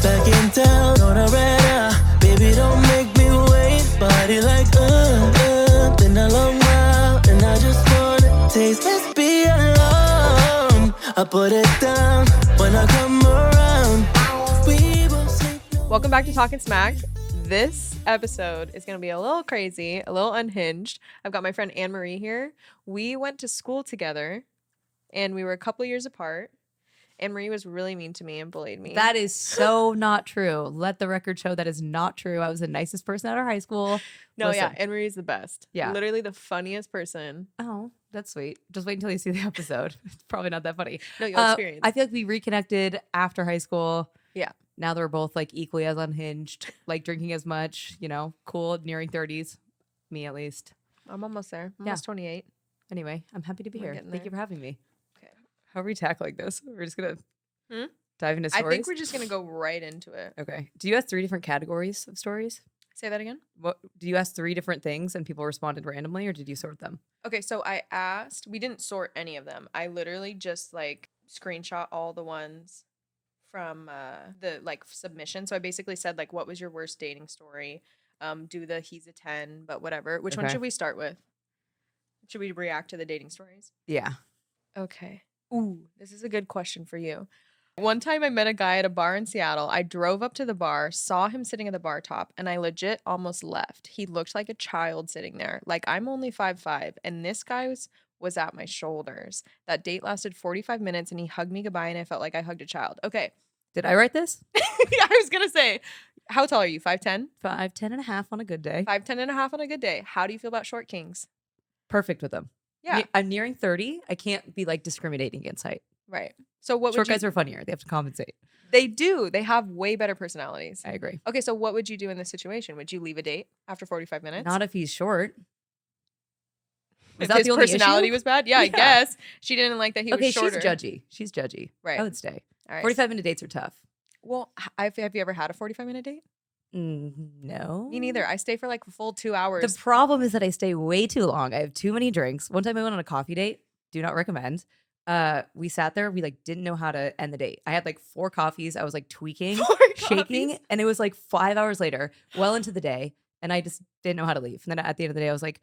back in town on a red baby, don't make me wait. Body like been a long while, and I just wanna taste this be alone. I put it down when I come around. We will sleep. Welcome back to Talkin Smack. This episode is going to be a little crazy, a little unhinged. I've got my friend Anne-Marie here. We went to school together, and we were a couple years apart. Anne-Marie was really mean to me and bullied me. That is so not true. Let the record show that is not true. I was the nicest person at our high school. No, Listen. yeah, Anne-Marie's the best. Yeah. Literally the funniest person. Oh, that's sweet. Just wait until you see the episode. It's probably not that funny. No, you'll experience. I feel like we reconnected after high school. Yeah. Now that we're both like equally as unhinged, like drinking as much, you know, cool, nearing 30s. Me at least. I'm almost there. I'm Yeah. almost 28. Anyway, I'm happy to be We're here. getting Thank there. you for having me. Okay. How are we tackling this? We're just going Hmm? to dive into I stories? think we're just going to go right into it. Okay. Do you have 3 different categories of stories? Say that again. What do you ask 3 different things and people responded randomly, or did you sort them? Okay, so I asked, we didn't sort any of them. I literally just like screenshot all the ones from the like submission. So I basically said like, what was your worst dating story? Do the he's a 10, but whatever. Which one Okay. should we start with? Should we react to the dating stories? Yeah. Okay. Ooh, this is a good question for you. One time I met a guy at a bar in Seattle. I drove up to the bar, saw him sitting at the bar top, and I legit almost left. He looked like a child sitting there. Like, I'm only 5'5", and this guy was at my shoulders. That date lasted 45 minutes, and he hugged me goodbye, and I felt like I hugged a child. Okay. Did I write this? I was going to say, how tall are you? 5'10"? 5'10" and a half on a good day. 5'10" and a half on a good day. How do you feel about short kings? Perfect with them. Yeah. I'm nearing 30. I can't be like discriminating against height. Right. So what Short would you... guys are funnier. They have to compensate. They do. They have way better personalities. I agree. Okay, so what would you do in this situation? Would you leave a date after 45 minutes? Not if he's short. If that his the only personality issue? was bad? Yeah, I Yeah. guess. She didn't like that he Okay, was shorter. she's judgy. Right. I would stay. All right. 45-minute dates are tough. Well, have you ever had a 45-minute date? No. Me neither. I stay for like a full 2 hours. The problem is that I stay way too long. I have too many drinks. One time I went on a coffee date. Do not recommend. We sat there. We like didn't know how to end the date. I had like 4 coffees. I was like tweaking, 4 shaking, coffees? and it was like 5 hours later, well into the day, and I just didn't know how to leave. And then at the end of the day, I was like,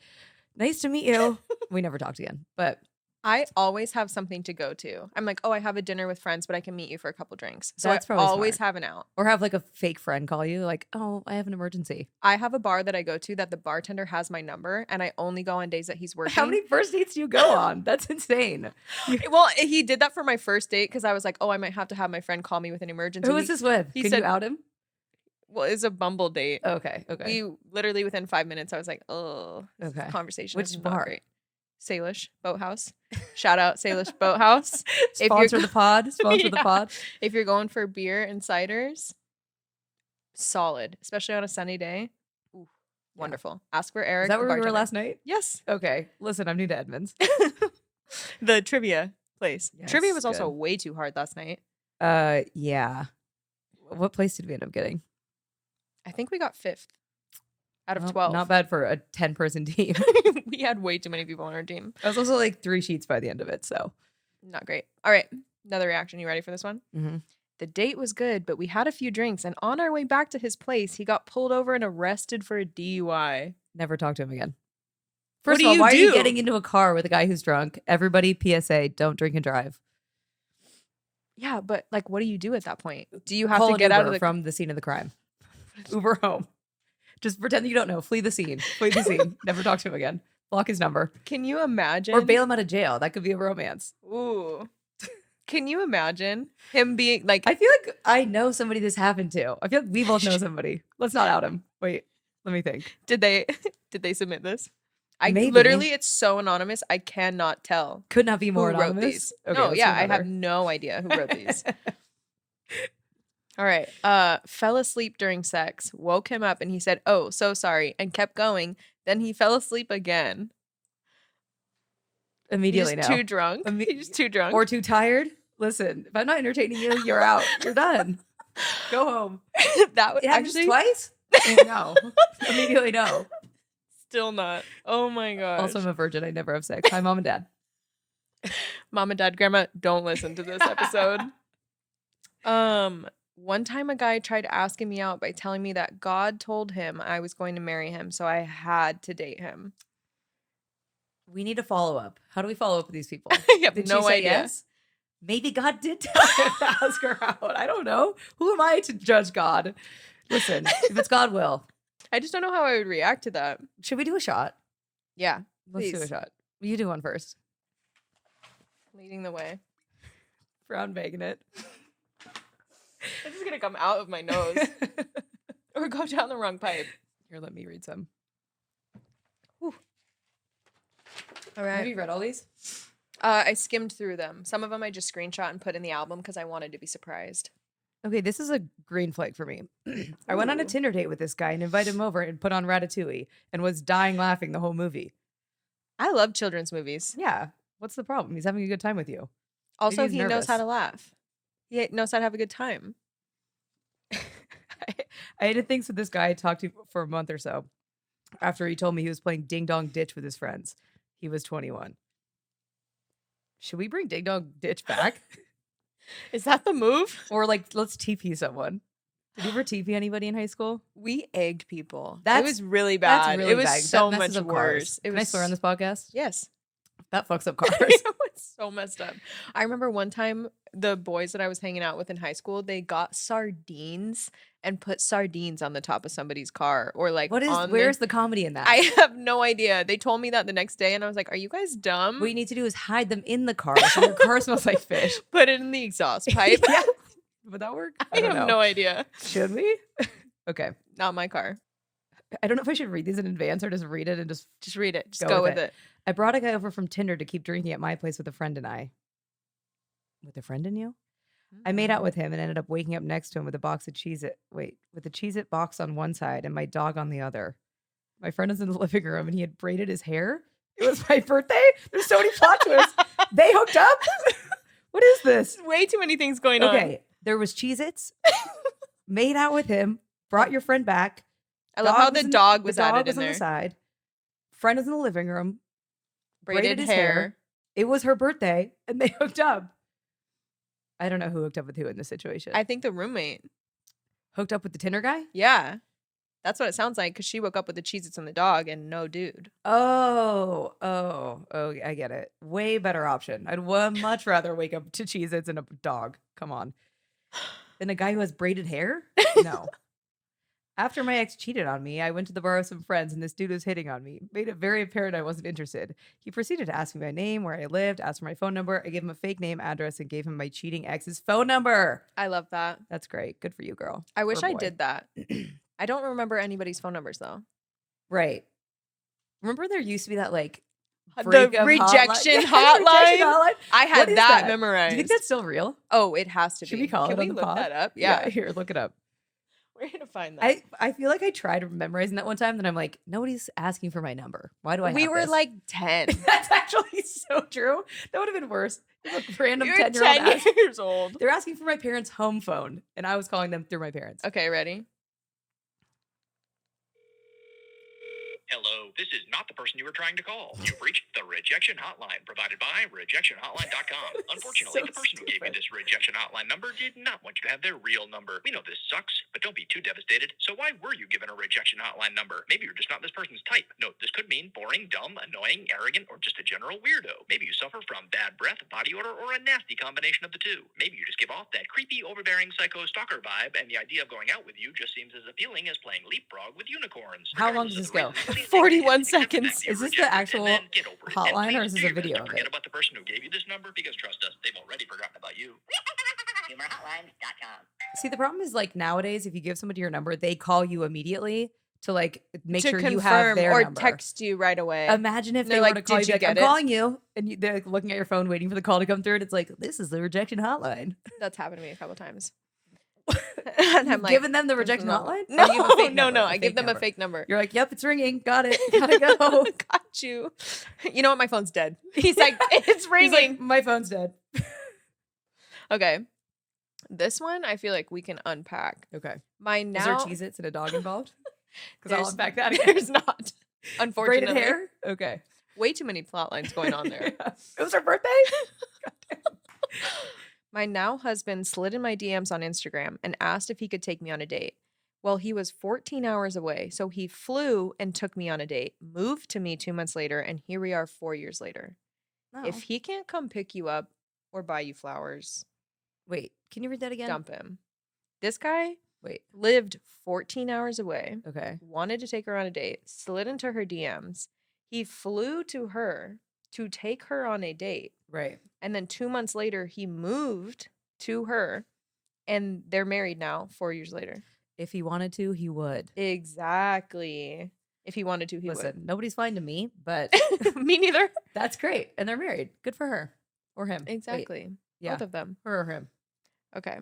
"Nice to meet you." We never talked again. But I always have something to go to. I'm like, oh, I have a dinner with friends, but I can meet you for a couple drinks. So That's I probably always smart. have an out. or have like a fake friend call you, like, "Oh, I have an emergency." I have a bar that I go to that the bartender has my number, and I only go on days that he's working. How many first dates do you go on? That's insane. Well, he did that for my first date because I was like, oh, I might have to have my friend call me with an emergency. Who is this with? he Can said- you out him? Well, it's a Bumble date. Okay. Okay. We literally within 5 minutes, I was like, oh, this Okay. conversation Which is not bar? great. Salish Boathouse. Shout out Salish Boathouse. If you're Sponsor go- the pod. Sponsor the Yeah. pod. If you're going for beer and ciders, solid, especially on a sunny day. Ooh, Yeah. wonderful. Ask for Eric. Is that the where we were bartender. last night? Yes. Okay. Listen, I'm new to Edmonds. The trivia place. Trivia Yes, was also good. way too hard last night. Yeah. What place did we end up getting? I think we got 5th out of Well, 12. Not bad for a 10-person team. We had way too many people on our team. I was also like 3 sheets by the end of it. So Not great. All right. Another reaction. You ready for this one? mm-hmm. The date was good, but we had a few drinks, and on our way back to his place, he got pulled over and arrested for a DUI. Never talk to him again. What First do of all, you why are you do? getting into a car with a guy who's drunk? Everybody, PSA, don't drink and drive. Yeah, but like, what do you do at that point? Do you have Call to an get out of Uber the from the scene of the crime. Uber home. Just pretend that you don't know. Flee the scene. Flee the scene. Never talk to him again. Block his number. Can you imagine? Or bail him out of jail. That could be a romance. Ooh. Can you imagine him being like? I feel like I know somebody this happened to. I feel like we both know somebody. Let's not out him. Wait, let me think. did they submit this? I Maybe. literally, it's so anonymous. I cannot tell Could not be more who wrote anonymous. these. Okay, No, let's yeah, do I have another. no idea who wrote these. All right. Fell asleep during sex, woke him up, and he said, "Oh, so sorry," and kept going. Then he fell asleep again. Immediately He's now. too drunk. He's just too drunk. Or too tired. Listen, if I'm not entertaining you, you're out. You're done. Go home. that would It happens actually twice? No. Immediately no. still not. Oh my gosh. Also, I'm a virgin. I never have sex. Hi, mom and dad. Mom and dad, grandma, don't listen to this episode. One time a guy tried asking me out by telling me that God told him I was going to marry him, so I had to date him. We need to follow up. How do we follow up with these people? I have Did no she say idea. yes? Maybe God did tell him to ask her out. I don't know. Who am I to judge God? Listen, if it's God will. I just don't know how I would react to that. Should we do a shot? Yeah, Let's do a please. shot. You do one first. Leading the way. Brown bagging it. This is gonna come out of my nose or go down the wrong pipe. Here, let me read some. All Have right. you read all these? I skimmed through them. Some of them I just screenshot and put in the album because I wanted to be surprised. Okay, this is a green flag for me. I went on a Ooh. Tinder date with this guy and invited him over and put on Ratatouille and was dying laughing the whole movie. I love children's movies. Yeah. What's the problem? He's having a good time with you. Also, he's he knows how nervous. to laugh. He knows how to have a good time. I had things with this guy I talked to for a month or so after he told me he was playing Ding Dong Ditch with his friends. He was 21. Should we bring Ding Dong Ditch back? Is that the move? Or like, let's TP someone. Did you ever TP anybody in high school? We egged people. It That's- was really bad. That's really it was bad. so That messes much up cars. worse. It Can was I swear on this podcast? Yes. That fucks up cars. It was so messed up. I remember one time the boys that I was hanging out with in high school, they got sardines and put sardines on the top of somebody's car or like What is? on Where's the comedy in that? I have no idea. They told me that the next day and I was like, are you guys dumb? What you need to do is hide them in the car so your car smells like fish. Put it in the exhaust pipe. Yeah. Would that work? I don't have know. no idea. Should we? Okay. Not my car. I don't know if I should read these in advance or just read it and just. Just read it. Just Go go with with it. I brought a guy over from Tinder to keep drinking at my place with a friend and I. With a friend and you? I made out with him and ended up waking up next to him with a box of Cheez-It. Wait, with the Cheez-It box on one side and my dog on the other. My friend was in the living room and he had braided his hair. It was my birthday. There's so many plot twists. They hooked up? What is this? Way too many things going on. Okay, there was Cheez-Its. Made out with him. Brought your friend back. I love how Dog the in- dog was the dog added was in on there. the side. Friend was in the living room. Braided his hair. It was her birthday, and they hooked up. I don't know who hooked up with who in this situation. I think the roommate. Hooked up with the Tinder guy? Yeah. That's what it sounds like because she woke up with the Cheez-Its and the dog and no dude. Oh, I get it. Way better option. I'd much rather wake up to Cheez-Its and a dog. Come on. Than a guy who has braided hair? No. After my ex cheated on me, I went to the bar with some friends and this dude was hitting on me. Made it very apparent I wasn't interested. He proceeded to ask me my name, where I lived, asked for my phone number. I gave him a fake name, address, and gave him my cheating ex's phone number. I love that. That's great. Good for you, girl. I wish Or I boy. did that. I don't remember anybody's phone numbers though. Right. Remember there used to be that like The breakup rejection hotline? hotline? Rejection hotline? I What had is that Do memorized. you think that's still real? Oh, it has to Should be. we call Can it we on the look pod? that up? Yeah. Here, look it up. We're gonna find that. I feel like I tried memorizing that one time, and I'm like, nobody's asking for my number. Why do I? We have were this? like 10. That's actually so true. That would have been worse. If a random You're 10-year-old 10 asked- years old. They're asking for my parents' home phone, and I was calling them through my parents. Okay, ready? Hello, this is not the person you were trying to call. You've reached the rejection hotline provided by rejectionhotline.com. Unfortunately, So the person who gave you stupid. this rejection hotline number did not want you to have their real number. We know this sucks, but don't be too devastated. So why were you given a rejection hotline number? Maybe you're just not this person's type. Note, this could mean boring, dumb, annoying, arrogant, or just a general weirdo. Maybe you suffer from bad breath, body odor, or a nasty combination of the two. Maybe you just give off that creepy, overbearing psycho stalker vibe, and the idea of going out with you just seems as appealing as playing leapfrog with unicorns. How long does Regardless this of the go? reason, please 41 take the seconds. fact that you Is this the rejected actual and then get over it. And hotline, or please is this a do your best video to of forget it? about the person who gave you this number, because trust us, they've already forgotten about you. HumorHotline.com. See, the problem is like nowadays, if you give somebody your number, they call you immediately to like make to sure confirm you have their or number. text you right away. Imagine if They're they like, were to call "Did you, you like, I'm get it?" calling you, and they're like looking at your phone, waiting for the call to come through, and it's like, this is the rejection hotline. That's happened to me a couple times. And I'm You've like, given them the rejection no. hotline? No, Or you give them a fake no, number? no. A I give fake them number. a fake number. You're like, yep, it's ringing. Got it. Gotta go. Got you. You know what? My phone's dead. He's like, it's He's ringing. like, my phone's dead. Okay. This one, I feel like we can unpack. Okay. My Is there now, Cheez-Its and a dog involved? Because I'll There's- unpack that again. there's not. Braided Unfortunately, hair? Okay. way too many plot lines going on there. It was her birthday? My now husband slid in my DMs on Instagram and asked if he could take me on a date. Well, he was 14 hours away, so he flew and took me on a date, moved to me 2 months later, and here we are 4 years later. No. If he can't come pick you up or buy you flowers, Wait, can you read that again? dump him. This guy Wait. lived 14 hours away, Okay. wanted to take her on a date, slid into her DMs. He flew to her to take her on a date. Right. And then 2 months later, he moved to her and they're married now 4 years later. If he wanted to, he would. Exactly. If he wanted to, he Listen, nobody's fine to me, but would. Me neither. that's great. And they're married. Good for her. Or him. Wait, Exactly. yeah. Both of them. Her or him. Okay.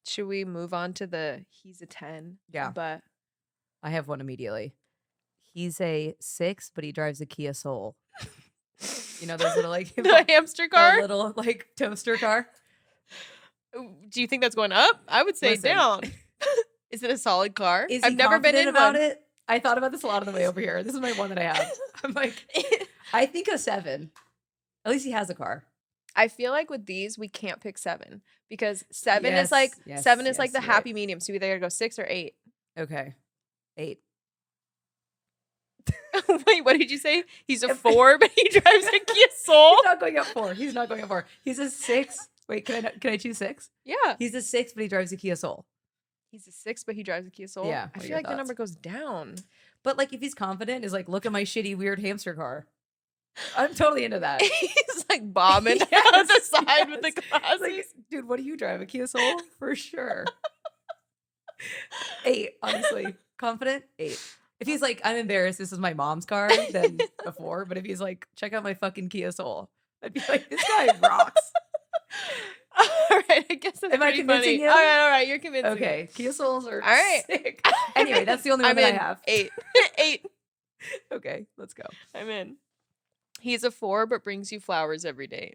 Should we move on to the he's a 10? Yeah. But I have one immediately. He's a 6, but he drives a Kia Soul. You know those little like the hamster the car? little like toaster car? Do you think that's going up? I would say Listen. down. Is it a solid car? Is I've he never been confident in about one. it? I thought about this a lot on the way over here. This is my one that I have. I'm like, I think a 7. At least he has a car. I feel like with these we can't pick 7 because 7 Yes, is like yes, 7 is like the yes, happy right. medium. So we either gotta go 6 or 8. Okay. 8. Wait, what did you say? He's a 4, but he drives a Kia Soul. He's not going up 4. He's not going up 4. He's a 6. Wait, can I choose 6? Yeah, He's a 6, but he drives a Kia Soul. he's a 6, but he drives a Kia Soul. Yeah, I what are feel your like the thoughts? number goes down. But like if he's confident, is like, look at my shitty weird hamster car. I'm totally into that. He's like bombing out the Yes, side with the yes. glasses. Like, dude, what do you drive? A Kia Soul? For sure. 8, honestly. Confident? 8. If he's like, I'm embarrassed, this is my mom's car, then a 4. But if he's like, check out my fucking Kia Soul, I'd be like, this guy rocks. All right, I guess that's Am I pretty convincing funny. you? All right, you're convincing me. Okay, Kia Souls are All right. sick. Anyway, that's the only one I'm that in. I have. 8. 8. Okay, let's go. I'm in. He's a 4, but brings you flowers every day.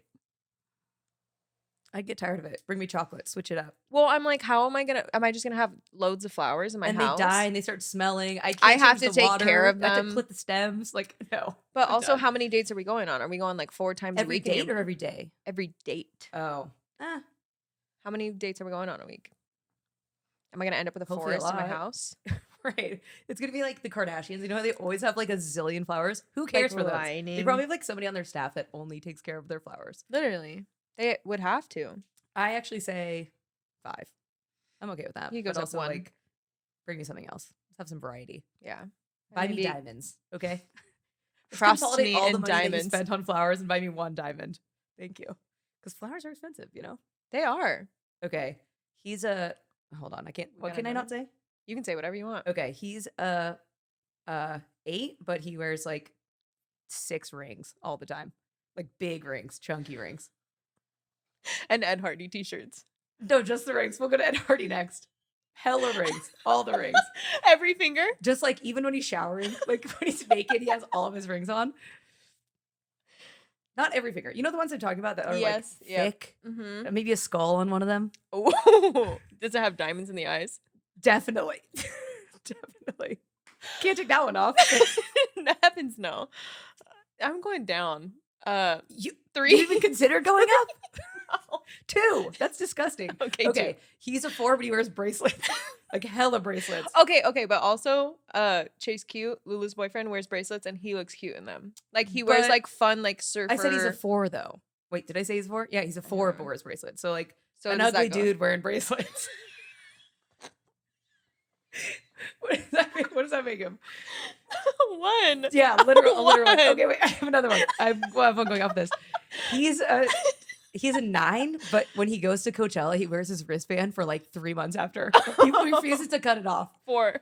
I get tired of it. Bring me chocolate. Switch it up. Well, I'm like, how am I just gonna have loads of flowers in my and house? they die and they start smelling. I I can't have change to the take care water. of I have to them. clip the stems. Like, no. But I'm also, done. how many dates are we going on? Are we going like 4 times Every a week? and date you're- or every day? every date? Oh. How many dates are we going on a week? Am I gonna end up with a Hopefully a forest in my lot. house? Right. It's going to be like the Kardashians. You know how they always have like a zillion flowers? Who cares for those? They lining. probably have like somebody on their staff that only takes care of their flowers. Literally, they would have to. I actually say 5. I'm okay with that. He goes but up also 1. like, bring me something else. Let's have some variety. Yeah. Buy me Maybe diamonds, okay? Let's Frost consolidate me all the in money that you diamonds. spent on flowers and buy me 1 diamond. Thank you. Because flowers are expensive, you know? They are. Okay. He's a hold on, I can't We what got can I not another? say? You can say whatever you want. Okay, he's a 8, but he wears like 6 rings all the time. Like big rings, chunky rings. And Ed Hardy t-shirts. No, just the rings. We'll go to Ed Hardy next. Hella rings. All the rings. Every finger. Just like even when he's showering, like when he's naked, he has all of his rings on. Not every finger. You know the ones I'm talking about that are Yes, like yep. thick? Mm-hmm. Maybe a skull on one of them? Oh, does it have diamonds in the eyes? Definitely. Definitely. Can't take that one off. The heavens no. I'm going down. You 3. you even consider going up? No. 2. That's disgusting. Okay. Okay. He's a 4, but he wears bracelets. Like hella bracelets. Okay, but also, Chase Cute, Lulu's boyfriend, wears bracelets and he looks cute in them. Like he wears But like fun, like surfer. I said he's a 4 though. Wait, did I say he's 4? Yeah, he's a 4 but know. wears bracelets. So like So an does that ugly go? dude wearing bracelets. What does that make him? 1. Yeah, a literal one. One. Okay, wait, I have another one. I'm going off this. He's a 9, but when he goes to Coachella, he wears his wristband for like 3 months after. He refuses to cut it off. 4.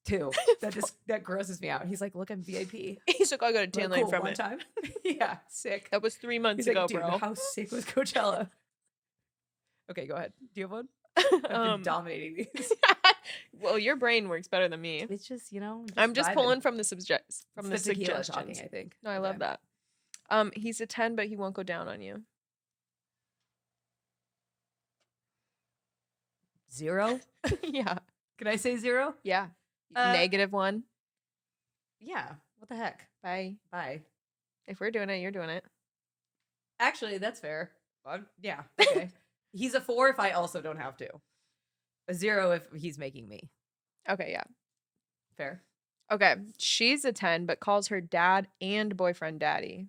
2. That grosses me out. He's like, look, I'm VIP. He's like, I got a Like, tan line cool, from one it. time. Yeah, sick. That was 3 months He's ago, like, dude, bro. how sick was Coachella? Okay, go ahead. Do you have one? I've been dominating these. Well, your brain works better than me. It's just, you know, I'm just vibing. pulling from the subject from It's the tequila suggestions. talking, I think. No, I love that. He's a 10, but he won't go down on you. 0? Yeah. Can I say 0? Yeah. Uh, -1. Yeah. What the heck? Bye. Bye. If we're doing it, you're doing it. Actually, that's fair. Yeah. Okay. He's a 4 if I also don't have to. A 0 if he's making me. Okay, yeah. Fair. Okay, she's a 10, but calls her dad and boyfriend daddy.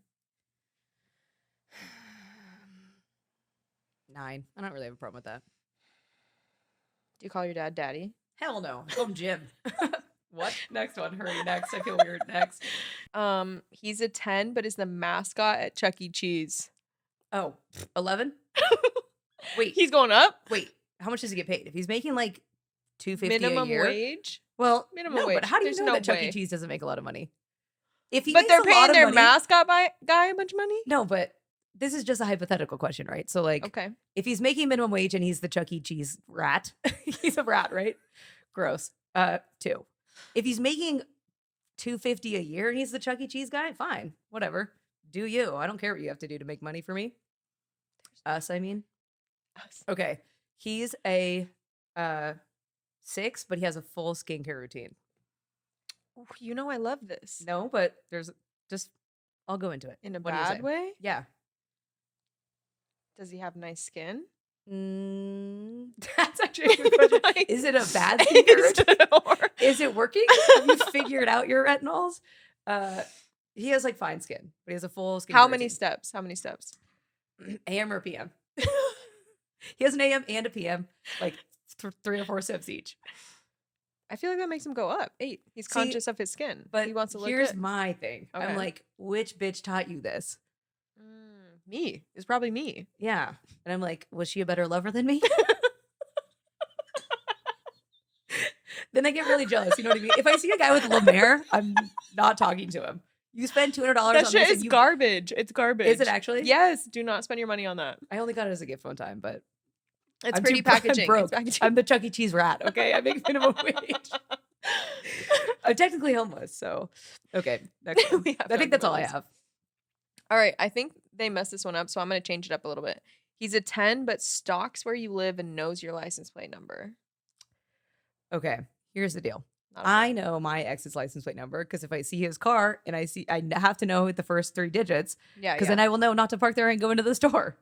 9. I don't really have a problem with that. Do you call your dad daddy? Hell no. I call him Jim. What? Next one. Hurry. Next. I feel weird. Next. He's a 10, but is the mascot at Chuck E. Cheese. Oh, 11? Wait. He's going up? Wait. How much does he get paid? If he's making like $250 Minimum a year. wage? Well, Minimum no, wage. but how do you There's know no that Chuck way. E. Cheese doesn't make a lot of money? If he But makes they're a lot paying of their money, mascot guy a bunch of money? No, but this is just a hypothetical question, right? So, like, Okay. if he's making minimum wage and he's the Chuck E. Cheese rat, he's a rat, right? Gross. 2. If he's making $250 a year and he's the Chuck E. Cheese guy, fine, whatever. Do you? I don't care what you have to do to make money for me. Us, I mean. Us. Okay, he's a 6, but he has a full skincare routine. Ooh, you know I love this. No, but there's just I'll go into it. In a What do you bad say? way? Yeah. Does he have nice skin? That's actually a good question. Like, Is it a bad skincare routine? or- Is it working? Have you figured out your retinols? He has like fine skin, but he has a full skin. How many steps? How many steps? AM or PM? He has an AM and a PM, like 3 or 4 steps each. I feel like that makes him go up. 8. He's See, conscious of his skin, But he wants to look here's good. my thing. Okay. I'm like, which bitch taught you this? Me. It's probably me. Yeah. And I'm like, was she a better lover than me? Then I get really jealous. You know what I mean? If I see a guy with La Mer, I'm not talking to him. You spend $200 on That this shit and is you- garbage. It's garbage. Is it actually? Yes. Do not spend your money on that. I only got it as a gift one time, but It's I'm pretty too bro- I'm packaging. broke. It's packaging. I'm the Chuck E. Cheese rat. Okay, I make minimum wage. I'm technically homeless, so okay. Next one. We have I think that's all I homeless. have. All right. I think they messed this one up, so I'm going to change it up a little bit. He's a 10, but stalks where you live and knows your license plate number. Okay, here's the deal. Not a I fan. know my ex's license plate number because if I see his car and I have to know the first 3 digits Yeah. because Yeah. then I will know not to park there and go into the store.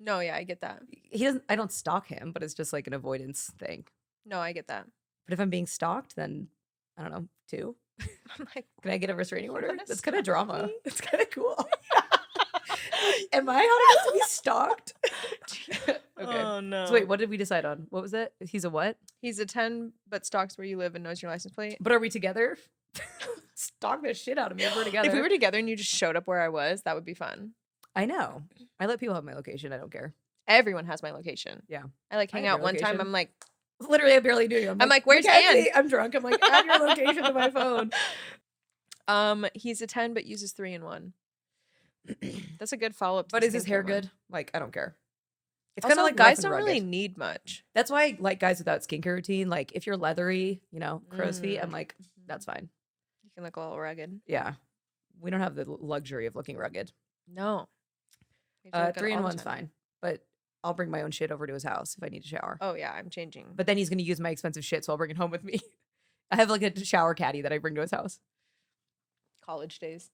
No, yeah, I get that. He doesn't. I don't stalk him, but it's just like an avoidance thing. No, I get that. But if I'm being stalked, then I don't know, 2. I'm like, Can I get a restraining order? wanna That's kind of stalk drama. me? It's kind of cool. Am I how to be stalked? Okay. oh no. So wait, what did we decide on? What was it? He's a what? He's a 10, but stalks where you live and knows your license plate. But are we together? Stalk the shit out of me if we're together. If we were together and you just showed up where I was, that would be fun. I know. I let people have my location. I don't care. Everyone has my location. Yeah. I like I hang have out your one time. location. I'm like, Literally, I barely knew you. I'm like, where's "Mackenzie," Ann? I'm drunk. I'm like, add your location to my phone. he's a 10, but uses 3-in-1. That's a good follow up. But is his hair good? Like, I don't care. It's Also, kind of like guys rough and don't really rugged. need much. That's why I like guys without skincare routine. Like, if you're leathery, you know, crow's feet, I'm like, that's fine. You can look a little rugged. Yeah. We don't have the luxury of looking rugged. No. You have to look good all the 3-in-1's time. fine. But I'll bring my own shit over to his house if I need to shower. Oh yeah, I'm changing. But then he's going to use my expensive shit, so I'll bring it home with me. I have like a shower caddy that I bring to his house. College days.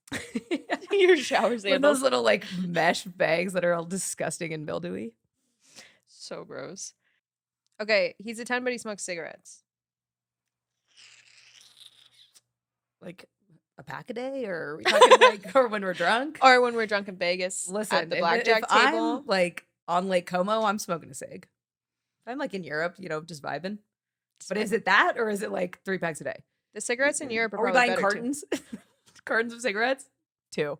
Your shower One of sandals. those little like mesh bags that are all disgusting and mildewy. So gross. Okay, he's a 10, but he smokes cigarettes. Like a pack a day, or are we talking like, or when we're drunk? Or when we're drunk in Vegas Listen, at the if blackjack table. I'm like on Lake Como, I'm smoking a cig. If I'm like in Europe, you know, just vibing. But is it that, or is it like 3 packs a day? The cigarettes in Europe are Are we probably buying better, too. cartons? Cartons of cigarettes? 2.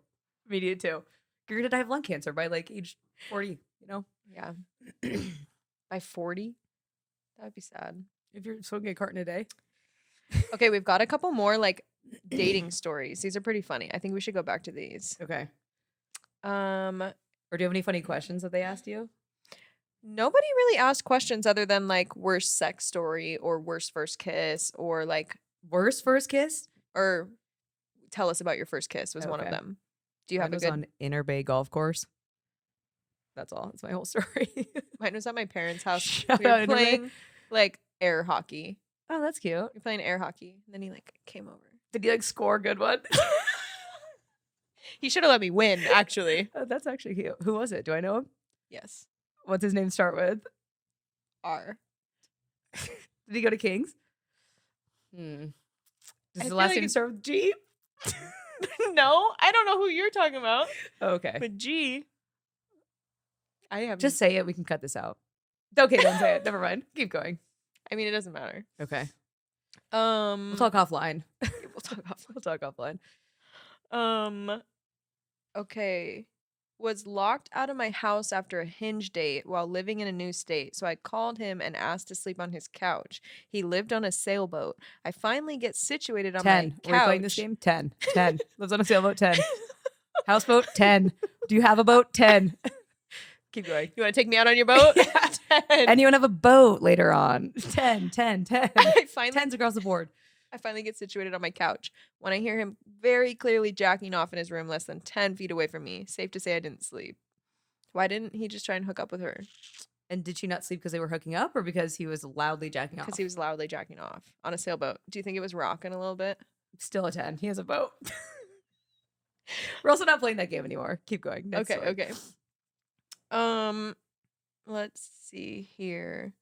Immediate 2. You're gonna die of lung cancer by like age 40, you know? Yeah. By 40? That would be sad. If you're smoking a carton a day. Okay, we've got a couple more like dating stories. These are pretty funny. I think we should go back to these. Okay. Um, Or do you have any funny questions that they asked you? nobody really asked questions other than like worst sex story or worst first kiss or like Worst first kiss? or tell us about your first kiss was one of Okay. them. Do you have Mine a was good on Inner Bay Golf Course. That's all. That's my whole story. Mine was at my parents' house. Shout We were out Inner Bay. playing like air hockey. Oh, that's cute. We were playing air hockey. And then he like came over. Did you like score a good one? He should have let me win, actually. That's actually cute. Who was it? Do I know him? Yes. What's his name start with? R. Did he go to King's? Does I his feel last like name it's- start with G? No, I don't know who you're talking about. Okay. But G. I have Just say it. We can cut this out. Okay, don't say it. Never mind. Keep going. I mean, it doesn't matter. Okay. We'll We'll talk offline. We'll talk off. We'll talk offline. Okay. Was locked out of my house after a Hinge date while living in a new state. So I called him and asked to sleep on his couch. He lived on a sailboat. I finally get situated on 10. my couch. We're playing this game? 10. 10. Lives on a sailboat? 10. Houseboat? 10. Do you have a boat? 10. Keep going. You want to take me out on your boat? 10. Anyone have a boat later on? 10, 10, 10. I finally 10s across the board. I finally get situated on my couch when I hear him very clearly jacking off in his room less than 10 feet away from me. Safe to say I didn't sleep. Why didn't he just try and hook up with her? And did she not sleep because they were hooking up or because he was loudly jacking off? Because he was loudly jacking off on a sailboat. Do you think it was rocking a little bit? Still a 10. He has a boat. We're also not playing that game anymore. Keep going. Next story. Okay. Let's see here.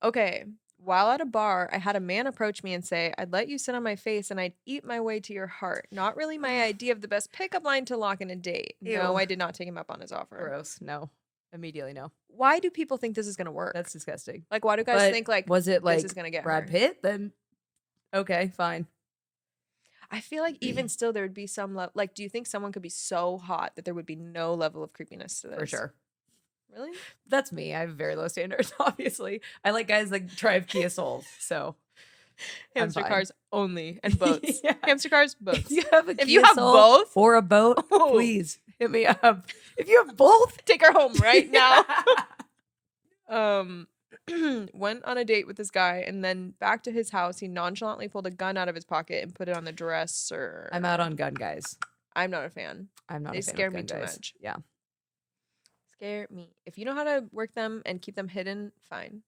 Okay. While at a bar, I had a man approach me and say, I'd let you sit on my face and I'd eat my way to your heart. Not really my idea of the best pickup line to lock in a date. No, Ew. I did not take him up on his offer. Gross. No. Immediately no. Why do people think this is going to work? That's disgusting. Like, why do guys But think, like, was it like this is going to get Brad her? Pitt? Then okay, fine. I feel like even still there would be some like, do you think someone could be so hot that there would be no level of creepiness to this? For sure. Really? That's me. I have very low standards, obviously. I like guys that drive Kia Souls, so I'm Hamster fine. cars only and boats. Yeah. Hamster cars, boats. If you have a If Kia you have Soul both? or a boat, Oh. please hit me up. If you have both, Take her home right now. Yeah. Went on a date with this guy and then back to his house. He nonchalantly pulled a gun out of his pocket and put it on the dresser. I'm out on gun guys. I'm not a fan. I'm not. They a fan scare of me gun too guys. much. Yeah. Scare me. If you know how to work them and keep them hidden, fine.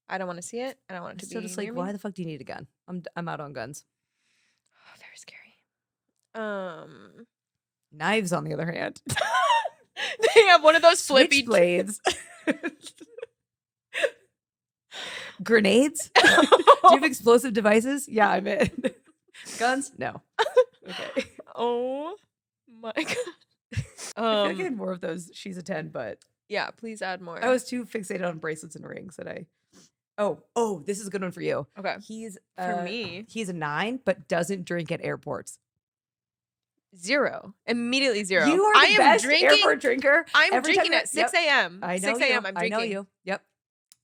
I don't want to see it. I don't want it to Still be just like, near why me. the fuck do you need a gun? I'm out on guns. Oh, very scary. Knives, on the other hand, They have one of those flippy switchblades, grenades. Do you have explosive devices? Yeah, I'm in. Guns? No. Okay. Oh my god. I feel like I had more of those. She's a 10, but Yeah, please add more. I was too fixated on bracelets and rings that I. Oh, this is a good one for you. okay. He's For me. he's a 9, but doesn't drink at airports. 0. Immediately 0. You are the I am best drinking. airport drinker. I'm Every time drinking you're- at 6 a.m. I know 6 you. a.m. I'm drinking. I know you. Yep.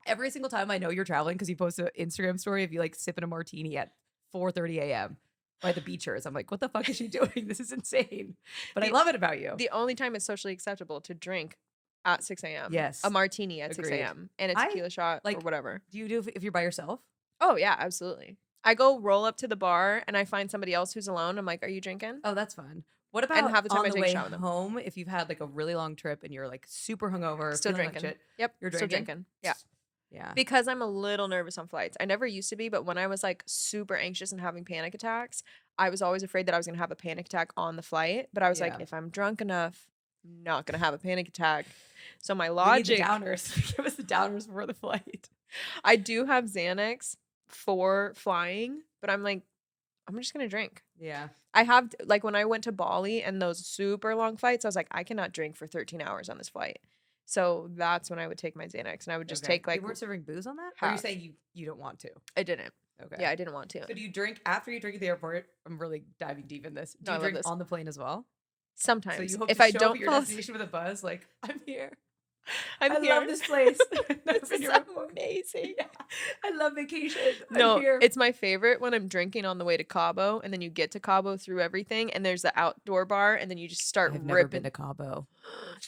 Every single time I know you're traveling because you post an Instagram story of you like sipping a martini at 4:30 a.m. by the beachers. I'm like, what the fuck is she doing? This is insane. But I The- love it about you. The only time it's socially acceptable to drink at 6 a.m. Yes. A martini at 6 Agreed. a.m. and a I- tequila shot like- or whatever. Do you do if you're by yourself? Oh, yeah, absolutely. I go roll up to the bar and I find somebody else who's alone. I'm like, are you drinking? Oh, that's fun. What about half the time on I the take a way shot with them. home? If you've had like a really long trip and you're like super hungover, Still feeling like drinking. shit, Yep. You're Still drinking? drinking. Yeah. yeah. Because I'm a little nervous on flights. I never used to be, but when I was like super anxious and having panic attacks, I was always afraid that I was going to have a panic attack on the flight. But I was like, Yeah. if I'm drunk enough, I'm not going to have a panic attack. So my We need the logic, downers. Give us the downers before the flight. I do have Xanax for flying, but I'm like, I'm just going to drink. Yeah. I have, like, when I went to Bali and those super long flights, I was like, I cannot drink for 13 hours on this flight. So that's when I would take my Xanax and I would just Okay. take like, You weren't serving booze on that? Or are you half. saying you don't want to? I didn't. Okay. Yeah, I didn't want to. So do you drink after you drink at the airport? I'm really diving deep in this. Do No, I you love drink this. on the plane as well? Sometimes. So you hope if to I show up don't at your fall destination with a buzz, like I'm here. I'm I here. love this place. Never This been is here before. amazing. Yeah. I love vacation. No, I'm here. it's my favorite when I'm drinking on the way to Cabo, and then you get to Cabo through everything, and there's the outdoor bar, and then you just start I've never ripping. been to Cabo.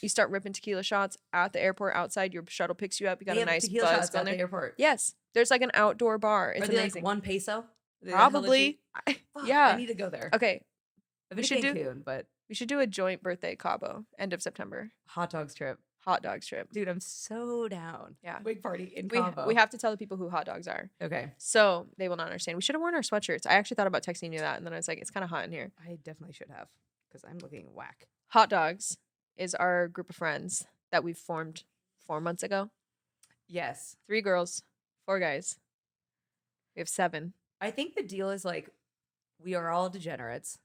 You start ripping tequila shots at the airport outside. Your shuttle picks you up. You got They a have nice tequila buzz shots going at the there. airport. Yes, there's like an outdoor bar. It's Are they amazing. like $1 Are they hella Probably. cheap? Fuck, Yeah. I need to go there. Okay, I've we been to should do- Cancun, but we should do a joint birthday Cabo end of September. hot dogs trip. Hot dogs trip. Dude, I'm so down. Yeah. Big party in We, Cabo. we have to tell the people who hot dogs are. Okay. So they will not understand. We should have worn our sweatshirts. I actually thought about texting you that, and then I was like, it's kind of hot in here. I definitely should have because I'm looking whack. Hot Dogs is our group of friends that we've formed 4 months ago. Yes. 3 girls, 4 guys. We have 7. I think the deal is like we are all degenerates.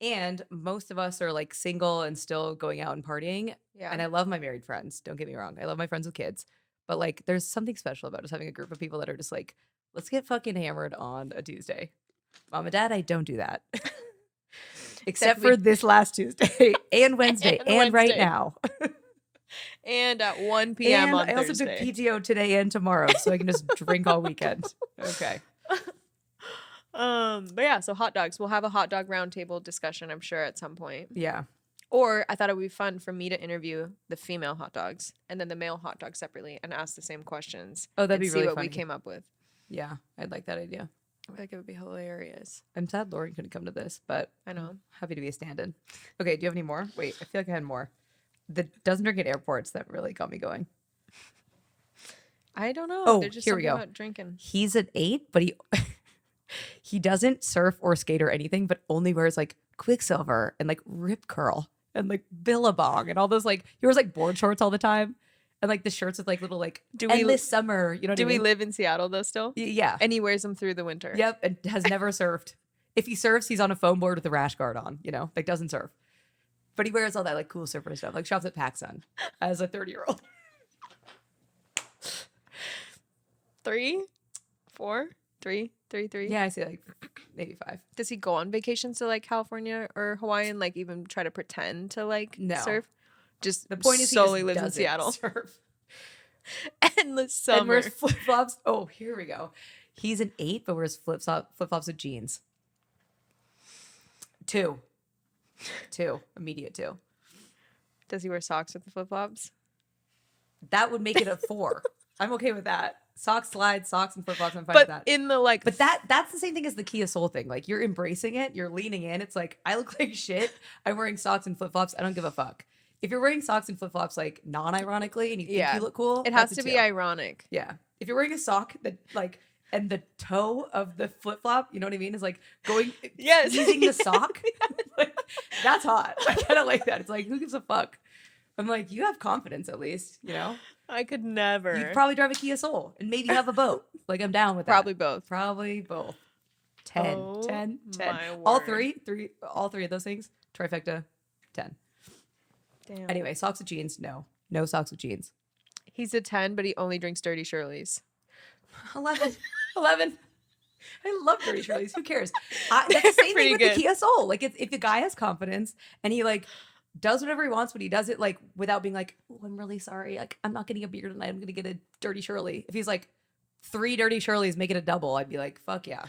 And most of us are like single and still going out and partying. Yeah. And I love my married friends. Don't get me wrong. I love my friends with kids. But like there's something special about just having a group of people that are just like, let's get fucking hammered on a Tuesday. Mom and Dad, I don't do that. Except for this last Tuesday and Wednesday and right Wednesday. now. And at 1 p.m. And on I also Thursday. took PTO today and tomorrow, so I can just drink all weekend. Okay. But yeah, so hot dogs. We'll have a hot dog roundtable discussion, I'm sure, at some point. Yeah. Or I thought it would be fun for me to interview the female hot dogs and then the male hot dogs separately and ask the same questions. Oh, that'd and be see really what funny. we came up with. Yeah, I'd like that idea. I feel like it would be hilarious. I'm sad Lauren couldn't come to this, but I know. happy to be a stand-in. Okay, do you have any more? Wait, I feel like I had more. The doesn't drink at airports, that really got me going. I don't know. Oh, There's just here we something go. about drinking. He's an 8, but he doesn't surf or skate or anything, but only wears like Quicksilver and like Rip Curl and like Billabong and all those like he wears like board shorts all the time and like the shirts with like little like endless summer. You know what I Do mean? we live in Seattle though still? Yeah. And he wears them through the winter. Yep, and has never surfed. If he surfs, he's on a foam board with a rash guard on, you know, like doesn't surf. But he wears all that like cool surfer stuff, like shops at PacSun as a 30-year-old. 3, 4, 3, 3, 3. Yeah, I see like maybe 5. Does he go on vacations to like California or Hawaii and like even try to pretend to like No. surf? Just The point is he solely just lives in doesn't Seattle. surf. Endless summer. And wears flip flops. Oh, here we go. He's an 8, but wears flip flops with jeans. 2. Immediate 2. Does he wear socks with the flip flops? That would make it a 4. I'm okay with that. Socks, slides, socks, and flip flops. I'm fine But with that. in the like, But that's the same thing as the Kia Soul thing. Like you're embracing it, you're leaning in. It's like I look like shit. I'm wearing socks and flip flops. I don't give a fuck. If you're wearing socks and flip flops like non-ironically and you think Yeah. you look cool, it has that's to a be 2. ironic. Yeah. If you're wearing a sock that like and the toe of the flip flop, you know what I mean, is like going Yes. using the sock. Like, that's hot. I kind of like that. It's like who gives a fuck? I'm like you have confidence at least, you know. I could never. You probably drive a Kia Soul and maybe have a boat. Like I'm down with that. Probably both. Probably both. 10. Oh 10. 10. my All word. all three of those things. Trifecta. 10. Damn. Anyway, socks with jeans. No. No socks with jeans. He's a 10, but he only drinks Dirty Shirley's. 11. 11. I love Dirty Shirley's. Who cares? That's the same Pretty thing with good. the Kia Soul. Like if the guy has confidence and he like does whatever he wants, but he does it like without being like, oh, I'm really sorry. Like I'm not getting a beer tonight. I'm gonna get a Dirty Shirley. If he's like 3 Dirty Shirleys, make it a double, I'd be like, fuck yeah.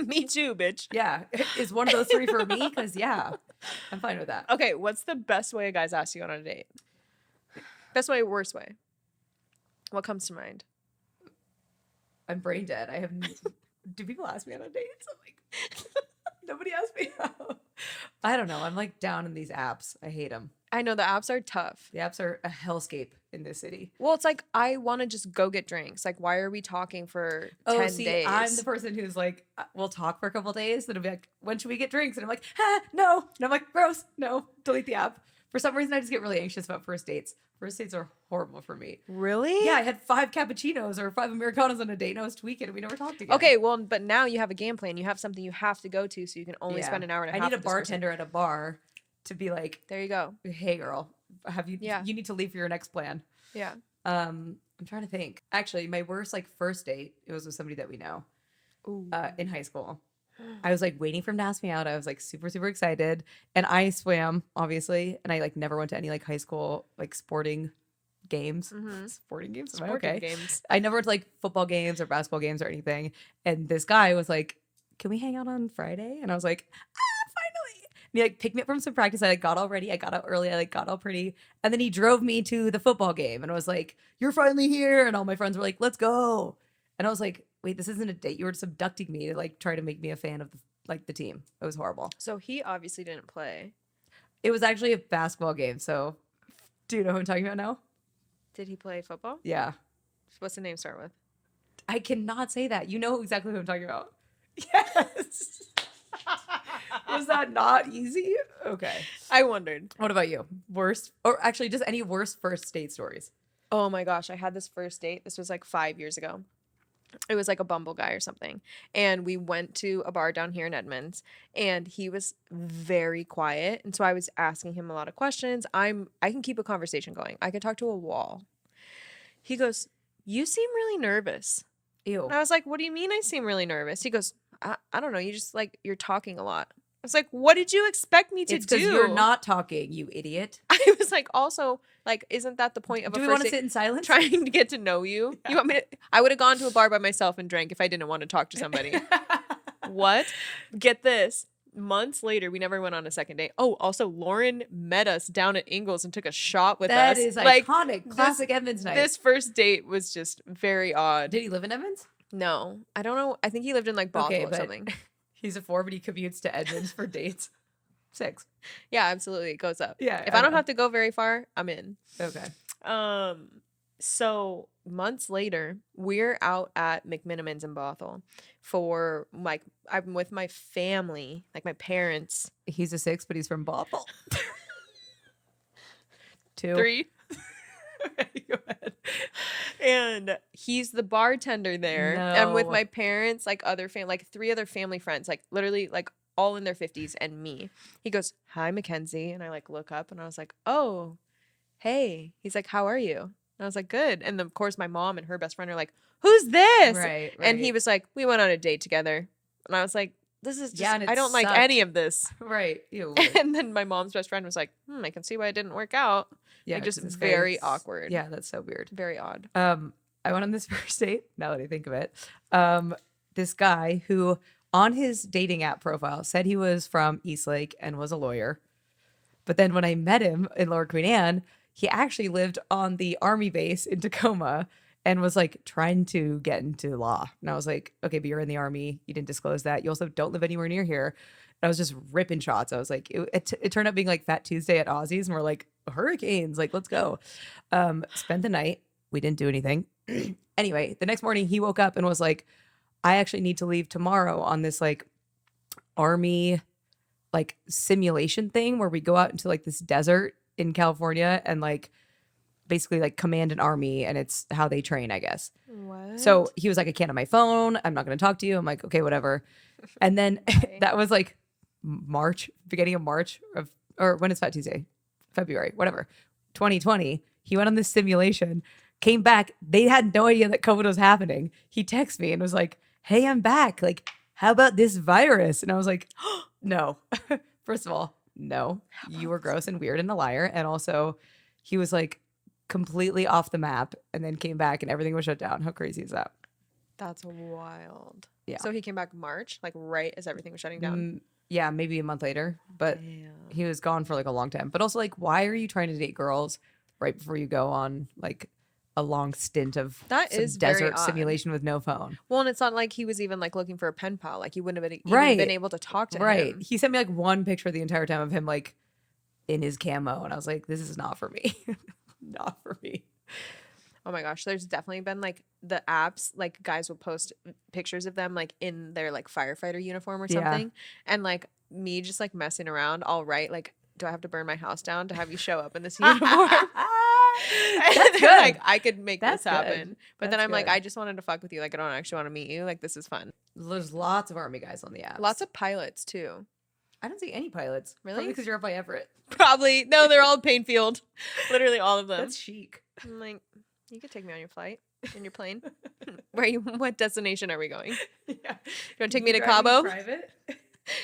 Me too, bitch. Yeah. Is one of those 3 for me? Because yeah, I'm fine with that. Okay, what's the best way a guy's asked you on a date? Best way, worst way? What comes to mind? I'm brain dead. I have. Do people ask me on a date? I'm like, nobody asked me out. I don't know. I'm like down in these apps. I hate them. I know the apps are tough. The apps are a hellscape in this city. Well, it's like I want to just go get drinks. Like, why are we talking for 10 days? I'm the person who's like, we'll talk for a couple days. Then it'll be like, when should we get drinks? And I'm like, no. And I'm like, gross. No, delete the app. For some reason, I just get really anxious about first dates. First dates are horrible for me. Really? Yeah, I had 5 cappuccinos or 5 Americanos on a date and I was tweaking and we never talked again. Okay, well, but now you have a game plan. You have something you have to go to, so you can only Yeah. spend an hour and a I half. need a with this person. bartender at a bar to be like, There you go. hey girl, have you Yeah. you need to leave for your next plan. Yeah. I'm trying to think. Actually, my worst like first date, it was with somebody that we know Ooh. in high school. I was like waiting for him to ask me out. I was like super, super excited. And I swam, obviously. And I like never went to any like high school like sporting games. Mhm. Sporting games? Am I Sporting okay? games. I never went to like football games or basketball games or anything. And this guy was like, can we hang out on Friday? And I was like, finally. And he like picked me up from some practice. I like got all ready. I got out early. I like got all pretty. And then he drove me to the football game. And I was like, you're finally here. And all my friends were like, let's go. And I was like, wait, this isn't a date. You were just abducting me to like try to make me a fan of the team. It was horrible. So he obviously didn't play. It was actually a basketball game. So do you know who I'm talking about now? Did he play football? Yeah. What's the name start with? I cannot say that. You know exactly who I'm talking about. Yes. Was that not easy? Okay. I wondered. What about you? Worst, or actually just any worst first date stories? Oh my gosh, I had this first date. This was like 5 years ago. It was like a Bumble guy or something. And we went to a bar down here in Edmonds, and he was very quiet. And so I was asking him a lot of questions. I can keep a conversation going. I could talk to a wall. He goes, "You seem really nervous." Ew. And I was like, "What do you mean I seem really nervous?" He goes, I don't know. You just like, you're talking a lot. I was like, "What did you expect me to It's do?" because you're not talking, you idiot. I was like, also, like, isn't that the point of Do a we first want to date? sit in silence? Trying to get to know you. You want me to, I would have gone to a bar by myself and drank if I didn't want to talk to somebody. What? Get this. Months later, we never went on a second date. Oh, also, Lauren met us down at Ingles and took a shot with us. That is like, iconic. Classic Edmonds night. This first date was just very odd. Did he live in Edmonds? No, I don't know. I think he lived in like Bothell Okay, or but- something. He's a 4, but he commutes to Edmonds for dates. 6. Yeah, absolutely. It goes up. Yeah. If I don't have to go very far, I'm in. Okay. So months later, we're out at McMinimans in Bothell for like, I'm with my family, like my parents. He's a 6, but he's from Bothell. 2. 3. Okay, go ahead. And he's the bartender there. And with No. my parents, like other like 3 other family friends, like literally like all in their 50s and me. He goes, "Hi, MacKenzie." And I like look up and I was like, "Oh, hey." He's like, "How are you?" And I was like, "Good." And then of course my mom and her best friend are like, "Who's this?" Right. And he was like, "We went on a date together." And I was like, "This is just, Yeah, and it I don't like sucked. any of this." Right. Ew. And then my mom's best friend was like, I can see why it didn't work out. Yeah, Like, just 'cause this guy very is- awkward. Yeah, that's so weird. Very odd. I went on this first date, now that I think of it. This guy who on his dating app profile said he was from Eastlake and was a lawyer. But then when I met him in Lower Queen Anne, he actually lived on the army base in Tacoma and was like trying to get into law. And I was like, okay, but you're in the army. You didn't disclose that. You also don't live anywhere near here. And I was just ripping shots. I was like, it turned out being like Fat Tuesday at Aussie's, and we're like, hurricanes, like, let's go. Spent the night. We didn't do anything. Anyway, the next morning he woke up and was like, I actually need to leave tomorrow on this like army like simulation thing where we go out into like this desert in California and like basically like command an army, and it's how they train, I guess. What? So he was like, I can't on my phone. I'm not going to talk to you. I'm like, okay, whatever. And then that was like March, beginning of March or when is Fat Tuesday? February, whatever. 2020. He went on this simulation, came back. They had no idea that COVID was happening. He texted me and was like, hey, I'm back. Like, how about this virus? And I was like, no. First of all, no. You were gross and weird and a liar. And also, he was like completely off the map and then came back and everything was shut down. How crazy is that? That's wild. Yeah. So he came back March, like right as everything was shutting down. Yeah, maybe a month later, but he was gone for like a long time. But also, like, why are you trying to date girls right before you go on like a long stint of That some is very desert odd. simulation with no phone? Well, and it's not like he was even like looking for a pen pal. Like you wouldn't have even Right. been able to talk to Right. him. He sent me like one picture the entire time of him like in his camo, and I was like, this is not for me. Not for me. Oh my gosh, there's definitely been like the apps, like guys will post pictures of them like in their like firefighter uniform or Yeah. something. And like me just like messing around, all right, like, do I have to burn my house down to have you show up in this uniform? That's good. Like I could make That's this good. happen. But then That's I'm like, good. I just wanted to fuck with you. Like I don't actually want to meet you. Like this is fun. There's lots of army guys on the app. Lots of pilots too. I don't see any pilots. Really? Because you're up by Everett. Probably. No, they're all Painfield. Literally all of them. That's chic. I'm like, you could take me on your flight, in your plane. What destination are we going? Yeah. You want to take me to Cabo? Private?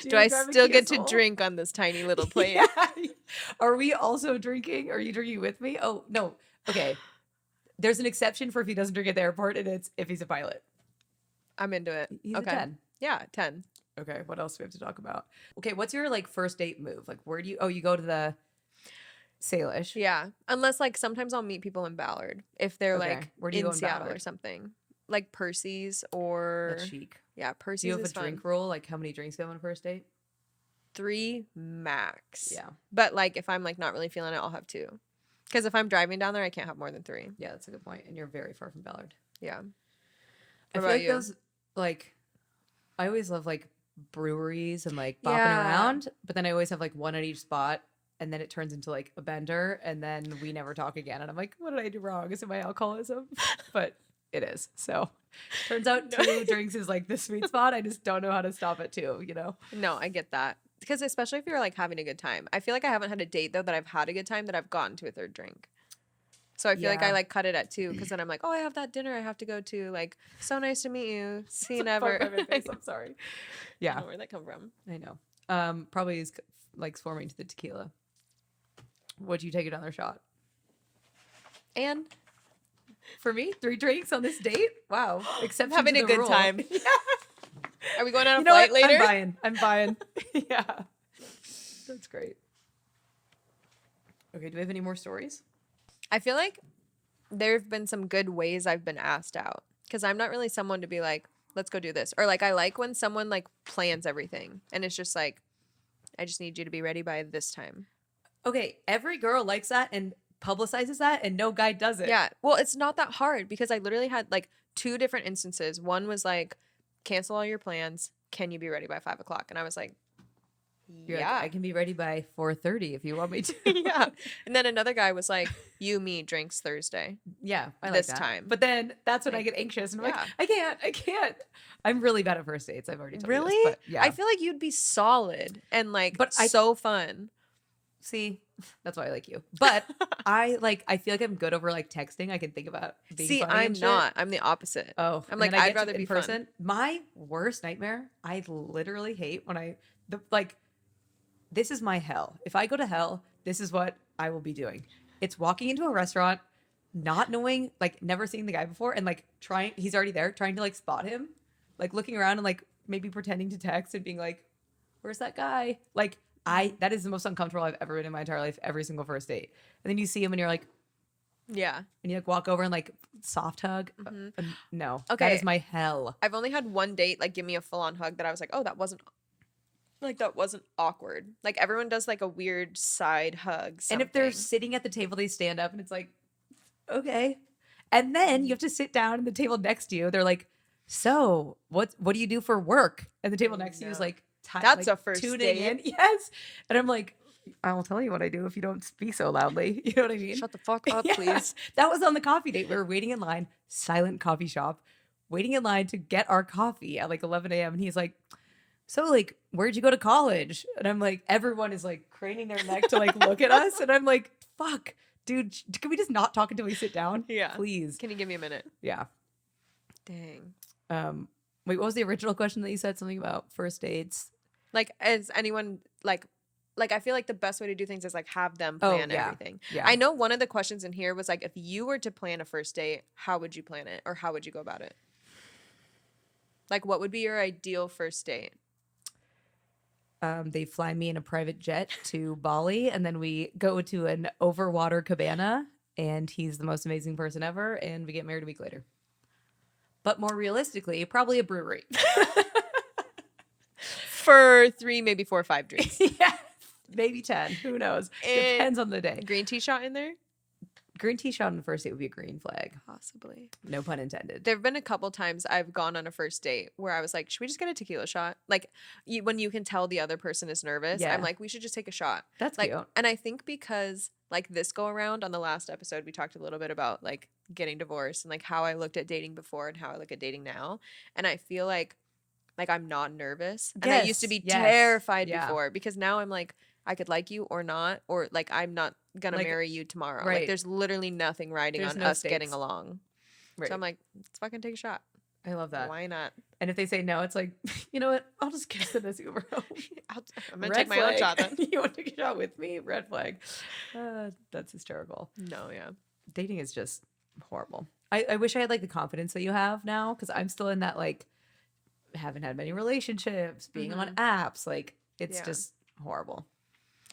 Do I still get to drink on this tiny little plane? Yeah. Are we also drinking? Are you drinking with me? Oh, no. Okay. There's an exception for if he doesn't drink at the airport, and it's if he's a pilot. I'm into it. He's Okay. a 10. Yeah, 10. Okay. What else do we have to talk about? Okay. What's your like first date move? Like, where do you, you go to the Salish. Yeah. Unless like sometimes I'll meet people in Ballard if they're Okay. like Where do you go in in Seattle or Ballard? something. Like Percy's or That's chic. yeah, Do Percy's you have is a drink fun. rule? Like, how many drinks go on a first date? 3 max. Yeah. But like if I'm like not really feeling it, I'll have 2. Because if I'm driving down there, I can't have more than 3. Yeah, that's a good point. And you're very far from Ballard. Yeah. I What feel about like you? those, like, I always love like breweries and like bopping Yeah. around, but then I always have like one at each spot and then it turns into like a bender, and then we never talk again. And I'm like, what did I do wrong? Is it my alcoholism? But it is. So turns out 2 drinks is like the sweet spot. I just don't know how to stop at 2, you know? No, I get that. Because especially if you're like having a good time. I feel like I haven't had a date though that I've had a good time that I've gotten to a 3rd drink. So I feel like I Yeah. like cut it at 2 because then I'm like, oh, I have that dinner I have to go to. Like, so nice to meet you. See you Fuck never. by my face, I'm sorry. I Yeah, don't know where that come from. I know. Probably is like swarming to the tequila. Would you take another shot? And For me, 3 drinks on this date? Wow. Except having a good time. Yeah. Are we going on a You know flight what? later? I'm buying. Yeah. That's great. Okay, do we have any more stories? I feel like there have been some good ways I've been asked out because I'm not really someone to be like, let's go do this. Or like, I like when someone like plans everything and it's just like, I just need you to be ready by this time. Okay, every girl likes that and publicizes that, and no guy does it. Yeah. Well, it's not that hard because I literally had like 2 different instances. One was like, cancel all your plans. Can you be ready by 5 o'clock? And I was like, You're yeah. like, I can be ready by 4:30 if you want me to. Yeah. And then another guy was like, you, me, drinks Thursday. Yeah, I like This that. time. But then that's when I Like, get anxious and I'm yeah. like, I can't. I'm really bad at first dates. I've already told you Really? this, but yeah. I feel like you'd be solid and like But so fun. See, that's why I like you. But I feel like I'm good over like texting. I can think about being See, funny I'm and shit. not. I'm the opposite. Oh, I'm and like, then I I'd get to rather be in fun. person. My worst nightmare, I literally hate when this is my hell. If I go to hell, this is what I will be doing. It's walking into a restaurant, not knowing, like never seeing the guy before, and like he's already there, trying to like spot him, like looking around and like maybe pretending to text and being like, where's that guy? Like that is the most uncomfortable I've ever been in my entire life, every single first date. And then you see him and you're like, Yeah. and you like walk over and like soft hug. Mhm. No. Okay. That is my hell. I've only had one date like give me a full on hug that I was like, oh, that wasn't awkward. Like everyone does like a weird side hug. And if they're something. sitting at the table, they stand up and it's like, okay. And then you have to sit down at the table next to you. They're like, so what do you do for work? And the table next to you is No. like, That's like, a first tuning date. in. Yes. And I'm like, I will tell you what I do if you don't speak so loudly. You know what I mean? Shut the fuck up, Yeah. please. That was on the coffee date. We were waiting in line, silent coffee shop, waiting in line to get our coffee at like 11 a.m. And he's like, so like, where'd you go to college? And I'm like, everyone is like craning their neck to like look at us. And I'm like, fuck, dude, can we just not talk until we sit down? Yeah. Please. Can you give me a minute? Yeah. Dang. Wait, what was the original question that you said? Something about first dates? Like, is anyone like I feel like the best way to do things is like have them Oh, plan yeah. everything. Yeah. I know one of the questions in here was like, if you were to plan a first date, how would you plan it, or how would you go about it? Like, what would be your ideal first date? They fly me in a private jet to Bali, and then we go to an overwater cabana, and he's the most amazing person ever, and we get married a week later. But more realistically, probably a brewery. For 3, maybe 4 or 5 drinks. Yeah, maybe 10. Who knows? And Depends on the day. Green tea shot in there? Green tea shot on the first date would be a green flag. Possibly. No pun intended. There have been a couple times I've gone on a first date where I was like, should we just get a tequila shot? Like, when you can tell the other person is nervous, Yeah. I'm like, we should just take a shot. That's Like, cute. and I think because like this go around on the last episode, we talked a little bit about like getting divorced and like how I looked at dating before and how I look at dating now. And I feel like I'm not nervous. And I used to be Yes, yes. terrified Yeah. before, because now I'm like, I could like you or not, or like I'm not gonna Like, marry you tomorrow. right. Like there's literally nothing riding There's on no us getting stakes. along. Right. So I'm like, let's fucking take a shot. I love that. Why not? And if they say no, it's like, you know what? I'll just kiss in this Uber home. I'm gonna Red take my own flag. shot then. You want to take a shot with me? Red flag. That's hysterical. No, yeah. Dating is just horrible. I wish I had like the confidence that you have now, because I'm still in that like haven't had many relationships, being on apps. Like it's Yeah. just horrible.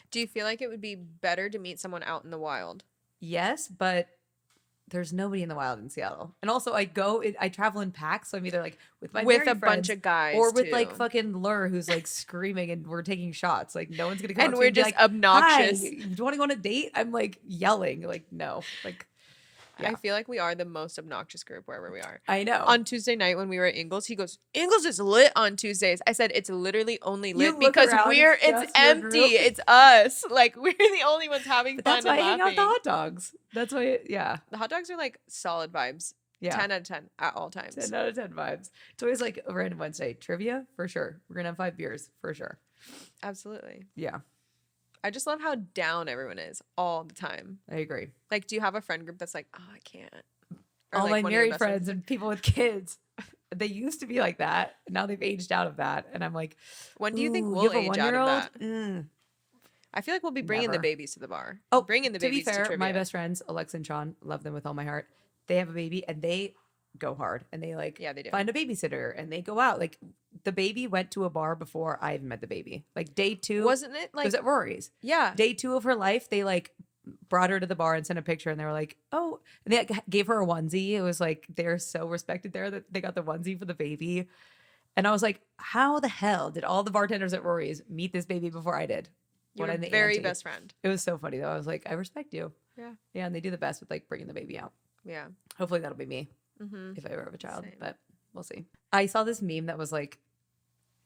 Do you feel like it would be better to meet someone out in the wild? Yes, but there's nobody in the wild in Seattle. And also I travel in packs, so I'm either like with my With married a bunch friends of guys, or with too. like fucking Lur who's like screaming and we're taking shots. Like no one's gonna come And up to we're me and be just like, obnoxious. Hi, do you want to go on a date? I'm like yelling, like no, like Yeah. I feel like we are the most obnoxious group wherever we are. I know. On Tuesday night when we were at Ingles, he goes, Ingles is lit on Tuesdays. I said, it's literally only You lit look because around, it's just your empty. group. It's us. Like, we're the only ones having But fun that's why I and hang out with the laughing. hot dogs. That's why, yeah. The hot dogs are like solid vibes. Yeah. 10 out of 10 at all times. 10 out of 10 vibes. It's always like a random Wednesday. Trivia, for sure. We're going to have 5 beers, for sure. Absolutely. Yeah, I just love how down everyone is all the time. I agree. Like, do you have a friend group that's like, oh, I can't? Or, All like, my one of your married best friends and people with kids, they used to be like that. Now they've aged out of that. And I'm like, When do you think "Ooh, we'll you have a age out of 1-year-old? that? Mm. I feel like we'll be bringing the Never. babies to the bar. Oh, bringing the to be babies to fair, trivia. my best friends, Alexa and Sean, love them with all my heart. They have a baby and they go hard and they like Yeah, they do. find a babysitter and they go out. Like the baby went to a bar before I even met the baby. Like day 2, Wasn't it it like, was at Rory's. yeah. Day 2 of her life, they like brought her to the bar and sent a picture and they were like, oh, and they like, gave her a onesie. It was like, they're so respected there that they got the onesie for the baby. And I was like, how the hell did all the bartenders at Rory's meet this baby before I did? You're When a I'm the very auntie? best friend. It was so funny though. I was like, I respect you. Yeah. Yeah. And they do the best with like bringing the baby out. Yeah. Hopefully that'll be me Mm-hmm. if I ever have a child, Same. but we'll see. I saw this meme that was like,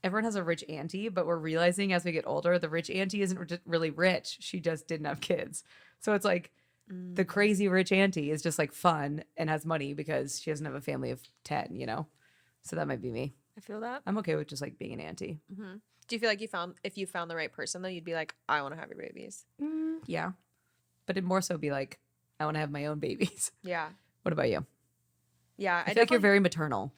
everyone has a rich auntie, but we're realizing as we get older, the rich auntie isn't really rich. She just didn't have kids. So it's like the crazy rich auntie is just like fun and has money because she doesn't have a family of 10, you know? So that might be me. I feel that. I'm okay with just like being an auntie. Mm-hmm. Do you feel like if you found the right person though, you'd be like, I want to have your babies? Yeah. But it'd more so be like, I want to have my own babies. Yeah. What about you? Yeah. I feel like you're very maternal.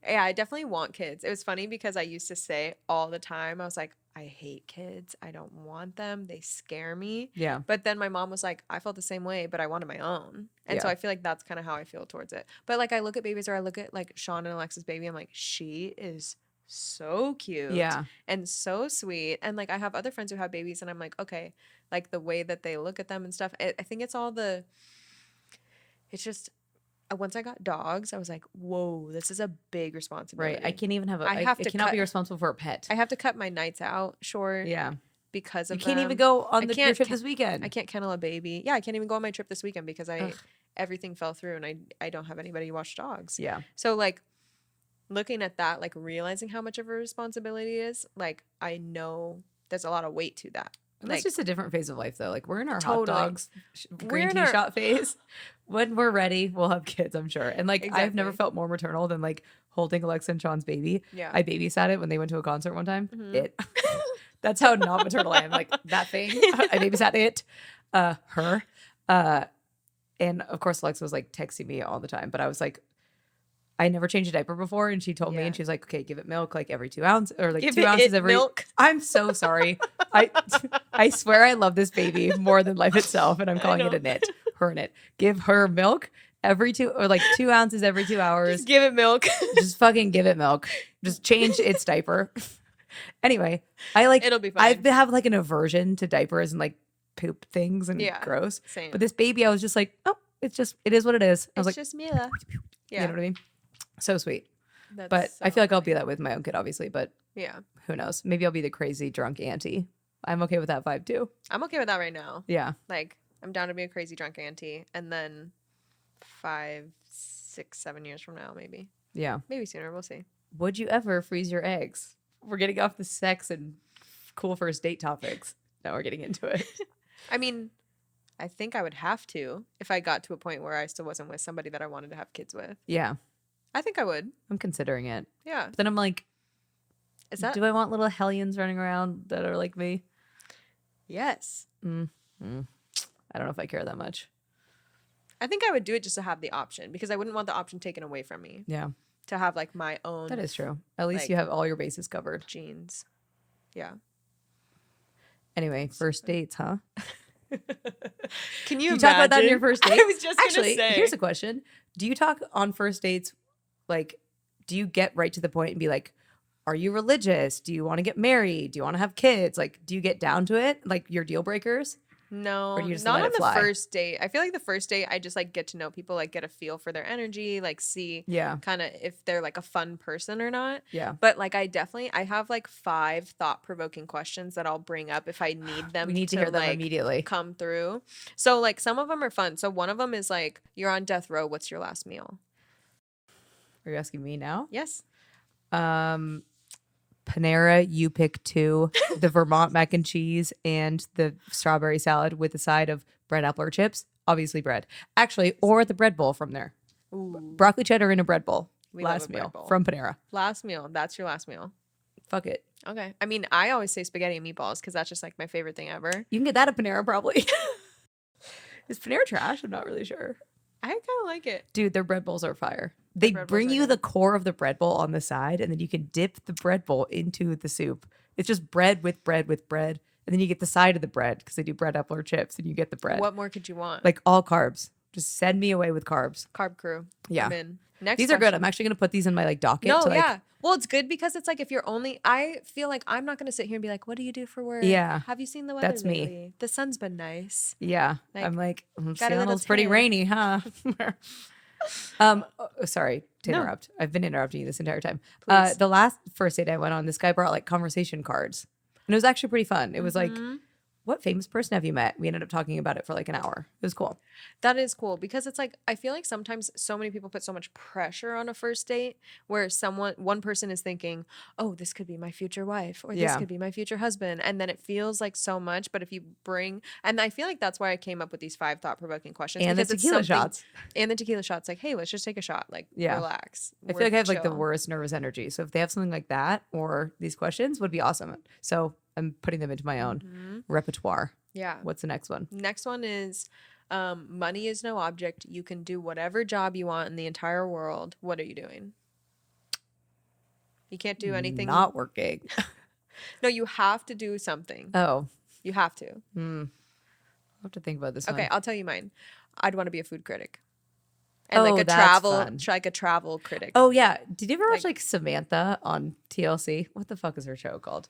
Yeah, I definitely want kids. It was funny because I used to say all the time, I was like, I hate kids. I don't want them. They scare me. Yeah. But then my mom was like, I felt the same way, but I wanted my own. And so Yeah. I feel like that's kind of how I feel towards it. But like I look at babies or I look at like Sean and Alexa's baby, I'm like, she is so cute. Yeah. And so sweet. And like I have other friends who have babies and I'm like, okay, like the way that they look at them and stuff. I think it's just once I got dogs, I was like, whoa, this is a big responsibility. Right. I can't even have I have I to cannot be cut- responsible for a pet. I have to cut my nights out short Yeah. because You of can't even them. go on I your can't trip ca- this weekend. I can't kennel a baby. Yeah, I can't even go on my trip this weekend because Ugh. everything fell through and I don't have anybody to watch dogs. Yeah. So like looking at that, like realizing how much of a responsibility it is, like I know there's a lot of weight to that. And that's Like, just a different phase of life, though. Like we're in our Totally. hot dogs, We're green in tea our- shot phase. When we're ready, we'll have kids, I'm sure. And like I've never Exactly. felt more maternal than like holding Alexa and Sean's baby. yeah. I babysat it when they went to a concert one time. Mhm. It. That's how not maternal I am. Like that thing. I babysat it. Her. And of course, Alexa was like texting me all the time, but I was like, I never changed a diaper before, and she told me, Yeah. and she was like, "Okay, give it milk like every 2 ounces, or like Give 2 it ounces every." milk. I'm so sorry. I swear I love this baby more than life itself, and I'm calling it know. a knit. Her knit. Give her milk every 2 ounces every 2 hours. Just give it milk. Just fucking give it milk. Just change its diaper. Anyway, I like. It'll be I fine. have like an aversion to diapers and like poop things and Yeah. gross. Same. But this baby, I was just like, oh, it is what it is. I was it's like, just Mila. Yeah. you know what I mean? So sweet. That's But I so feel like I'll funny. be that with my own kid, obviously. But Yeah. who knows? Maybe I'll be the crazy drunk auntie. I'm okay with that vibe too. I'm okay with that right now. Yeah. Like, I'm down to be a crazy drunk auntie. And then 5, 6, 7 years from now, maybe. Yeah. Maybe sooner. We'll see. Would you ever freeze your eggs? We're getting off the sex and cool first date topics. Now we're getting into it. I mean, I think I would have to if I got to a point where I still wasn't with somebody that I wanted to have kids with. Yeah. I think I would. I'm considering it. Yeah. But then I'm like, Is that? do I want little hellions running around that are like me? Yes. I don't know if I care that much. I think I would do it just to have the option because I wouldn't want the option taken away from me Yeah. to have like my own That is true. At least you like- have all your bases covered. genes. Yeah. Anyway, first dates, huh? Can you You talk about that on your imagine? first date? I was just Actually, gonna say. here's a question. Do you talk on first dates, like, do you get right to the point and be like, are you religious? Do you want to get married? Do you want to have kids? Like, do you get down to it? Like your deal breakers? No, Or do you just not let on it the fly? first date. I feel like the first date, I just like get to know people, like get a feel for their energy, like see Yeah. kind of if they're like a fun person or not. Yeah. But like I have like 5 thought-provoking questions that I'll bring up if I need them We need to hear them like immediately. come through. So like some of them are fun. So one of them is like, you're on death row, what's your last meal? Are you asking me now? Yes. Panera, you pick 2, the Vermont mac and cheese and the strawberry salad with a side of bread, apple, or chips. Obviously bread. Actually, or the bread bowl from there. Ooh, Broccoli cheddar in a bread bowl. we love Last a bread meal bowl. from Panera. Last meal. That's your last meal. Fuck it. Okay. I mean, I always say spaghetti and meatballs because that's just like my favorite thing ever. You can get that at Panera probably. Is Panera trash? I'm not really sure. I kind of like it. Dude, their bread bowls are fire. They bread bowls bring are you good. the core of the bread bowl on the side, and then you can dip the bread bowl into the soup. It's just bread with bread with bread. And then you get the side of the bread because they do bread, apple, or chips, and you get the bread. What more could you want? Like all carbs. Just send me away with carbs. Carb crew. Yeah. I'm in. Next These are good. question. I'm actually going to put these in my like docket. No, to, like, yeah. Well, it's good because it's like if you're only, I feel like I'm not going to sit here and be like, what do you do for work? Yeah. Have you seen the weather That's me. lately? The sun's been nice. Yeah. Like, I'm like, gotta let Seattle's us pretty hit. rainy, huh? Sorry to No. interrupt. I've been interrupting you this entire time. Please. The last first date I went on, this guy brought like conversation cards. And it was actually pretty fun. It was like, Mm-hmm. what famous person have you met? We ended up talking about it for like an hour. It was cool. That is cool because it's like I feel like sometimes so many people put so much pressure on a first date where one person is thinking, "Oh, this could be my future wife or this Yeah. could be my future husband." And then it feels like so much, but if you bring and I feel like that's why I came up with these 5 thought-provoking questions And the because it's tequila something- shots. And the tequila shots like, "Hey, let's just take a shot, like Yeah. relax." I feel like I have like the worst nervous energy. So if they have something like that or these questions would be awesome. So I'm putting them into my own repertoire. Yeah. What's the next one? Next one is money is no object. You can do whatever job you want in the entire world. What are you doing? You can't do anything. Not working. No, you have to do something. Oh, You have to. I'll have to think about this Okay, one. I'll tell you mine. I'd want to be a food critic. And Oh, like a that's fun. travel critic. Oh yeah. Did you ever watch Like- like Samantha on TLC? What the fuck is her show called?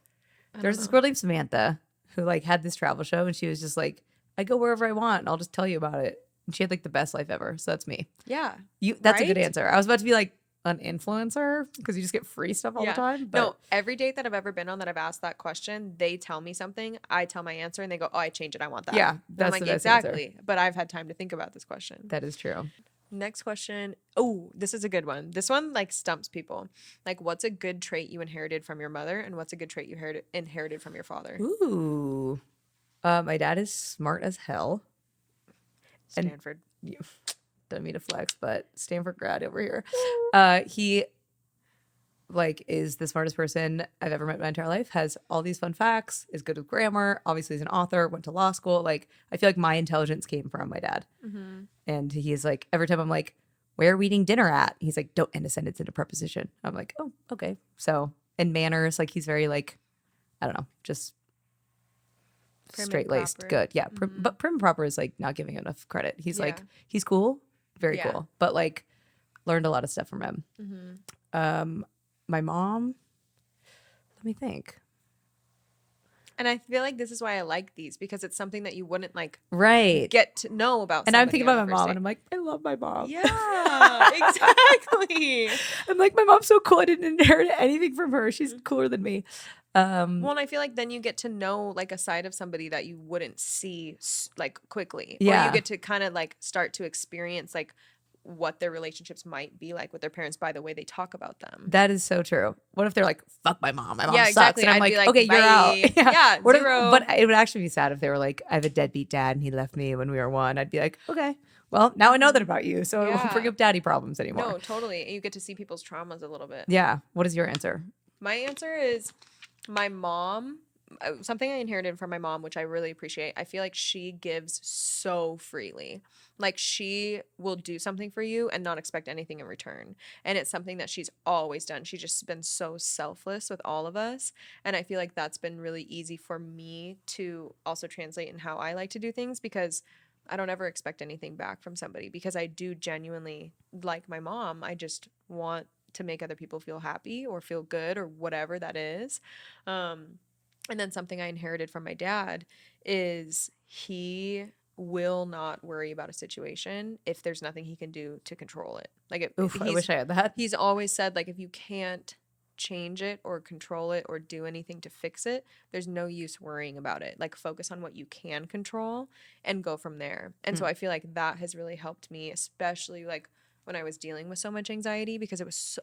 I There's don't this know. girl named Samantha who like had this travel show and she was just like, I go wherever I want and I'll just tell you about it. And she had like the best life ever. So that's me. Yeah. That's a good Right? answer. I was about to be like an influencer because you just get free stuff all Yeah. the time. But No, every date that I've ever been on that I've asked that question, they tell me something, I tell my answer, and they go, "Oh, I change it. I want that." Yeah, And I'm that's like, the best answer. exactly. But I've had time to think about this question. that is true. Next question. Oh, this is a good one. This one like stumps people. Like, what's a good trait you inherited from your mother, and what's a good trait you inherited from your father? Ooh. My dad is smart as hell. and- Stanford. Don't mean to flex, but Stanford grad over here. He like is the smartest person I've ever met in my entire life, has all these fun facts, is good with grammar, obviously is an author, went to law school. Like I feel like my intelligence came from my dad. Mm-hmm. And he's like, every time I'm like, where are we eating dinner at? He's like, don't end a sentence in a preposition. I'm like, oh, okay. So, and manners, like he's very like, I don't know, just Prim and straight laced, proper. good. Yeah. Mhm. But prim and proper is like not giving enough credit. He's like, Yeah. he's cool, very Yeah. cool, but like learned a lot of stuff from him. Mm-hmm. My mom, let me think. And I feel like this is why I like these because it's something that you wouldn't like Right. get to know about. And I'm somebody thinking on about the my first mom date. and I'm like, I love my mom. Yeah, exactly. I'm like, my mom's so cool. I didn't inherit anything from her. She's cooler than me. Well, and I feel like then you get to know like a side of somebody that you wouldn't see like quickly. Or Yeah. you get to kind of like start to experience like what their relationships might be like with their parents by the way they talk about them. That is so true. What if they're like, fuck my mom? My mom Yeah, sucks. exactly. And I'm I'd be like, like, okay, you're out. bye. Yeah, What if- zero. but it would actually be sad if they were like, I have a deadbeat dad and he left me when we were 1. I'd be like, okay, well, now I know that about you. So I won't Yeah. bring up daddy problems anymore. No, totally. And you get to see people's traumas a little bit. Yeah. What is your answer? My answer is my mom. Something I inherited from my mom, which I really appreciate. I feel like she gives so freely. Like she will do something for you and not expect anything in return. And it's something that she's always done. She's just been so selfless with all of us. And I feel like that's been really easy for me to also translate in how I like to do things because I don't ever expect anything back from somebody because I do genuinely like my mom. I just want to make other people feel happy or feel good or whatever that is. And then something I inherited from my dad is he will not worry about a situation if there's nothing he can do to control it. Like Oof, I wish I had that. he's always said, like, if you can't change it or control it or do anything to fix it, there's no use worrying about it. Like, focus on what you can control and go from there. And so I feel like that has really helped me, especially like when I was dealing with so much anxiety, because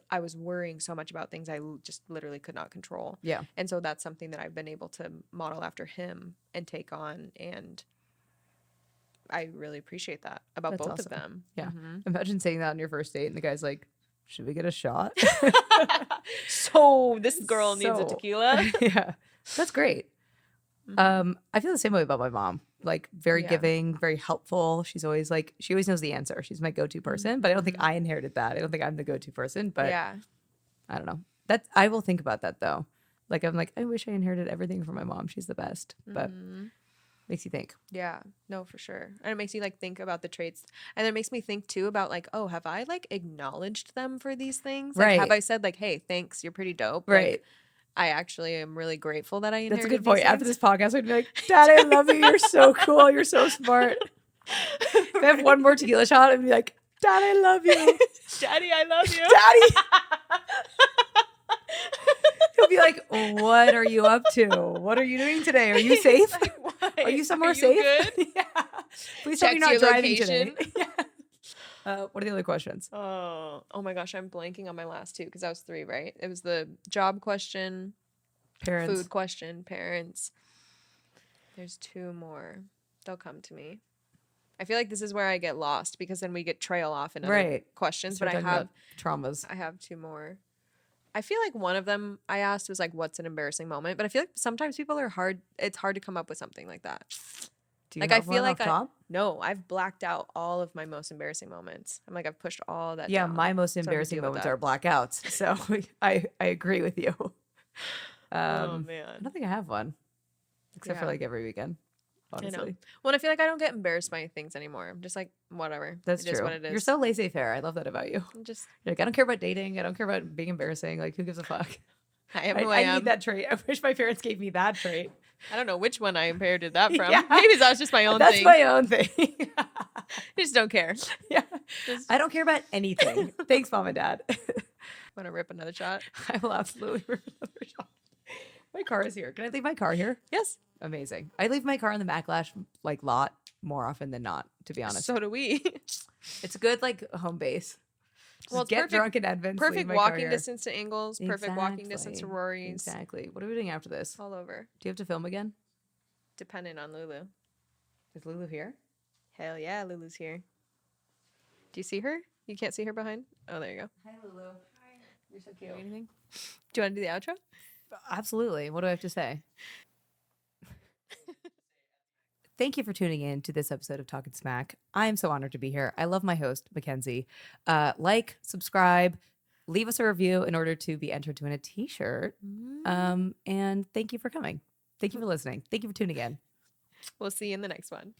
I was worrying so much about things I just literally could not control. Yeah. And so that's something that I've been able to model after him and take on, and I really appreciate that about That's both awesome. of them. Yeah. Mhm. Imagine saying that on your first date and the guy's like, should we get a shot? So this girl needs a So- tequila. Yeah. That's great. Mhm. I feel the same way about my mom. Like very Yeah. giving, very helpful. She's always like, she always knows the answer. She's my go-to person, but I don't think I inherited that. I don't think I'm the go-to person, but Yeah. I don't know. That I will think about that though. Like I'm like, I wish I inherited everything from my mom. She's the best. But Mhm. makes you think. Yeah, no, for sure. And it makes you like think about the traits. And it makes me think too about like, oh, have I like acknowledged them for these things? Like, have Right. I said like, hey, thanks, you're pretty dope. Right. Like, I actually am really grateful that I inherited That's a good these point. After things. this podcast, I'd be like, Dad, I love you. You're so cool. You're so smart. If I have one more tequila shot, I'd be like, Dad, I love you. Daddy, I love you. Daddy. He'll be like, what are you up to? What are you doing today? Are you safe? Like, why? Are you somewhere you safe? good? Yeah. Please tell me you're Text not your driving today. location. Yeah. What are the other questions? Oh my gosh, I'm blanking on my last two because I was 3, right? It was the job question, Parents. food question, parents. There's 2 more. They'll come to me. I feel like this is where I get lost because then we get trail off in other Right. questions. Start But talking about traumas. I have 2 more. I feel like one of them I asked was like, what's an embarrassing moment? But I feel like sometimes people are hard. It's hard to come up with something like that. Do you Like, I have feel one like off top? No, I've blacked out all of my most embarrassing moments. I'm like, I've pushed all that Yeah, down. my most So I have to embarrassing deal with moments that. are blackouts. So I agree with you. Oh I man. don't think I have one, except for Yeah. like every weekend. Honestly, I know. Well, I feel like I don't get embarrassed by things anymore. I'm just like, whatever. that's It is true. what it is. You're so laissez-faire. I love that about you. I'm just, You're like, I don't care about dating. I don't care about being embarrassing. Like, who gives a fuck? I am who I am. need that trait. I wish my parents gave me that trait. I don't know which one I inherited that from. Yeah. Maybe that's just my own That's thing. my own thing. I just don't care. Yeah. Just I don't care about anything. Thanks, Mom and Dad. want to rip another shot. I will absolutely rip another shot. My car is here. Can I leave my car here? Yes. Amazing. I leave my car in the backlash like lot more often than not, to be honest. So do we. It's a good like home base. Just Well, it's get perfect- drunk in Edmonds. leave Perfect my car walking here. distance to Ingles. Perfect walking distance to Exactly. Rory's. Exactly. What are we doing after this? All over. Do you have to film again? Depending on Lulu. Is Lulu here? Hell yeah, Lulu's here. Do you see her? You can't see her behind? Oh, there you go. Hi, Lulu. Hi. You're so cute. Anything? Do you want to do the outro? Absolutely. What do I have to say? Thank you for tuning in to this episode of Talkin Smack. I am so honored to be here. I love my host, MacKenzie. Like, subscribe, leave us a review in order to be entered to win a t-shirt. And thank you for coming. Thank you for listening. Thank you for tuning in. We'll see you in the next one.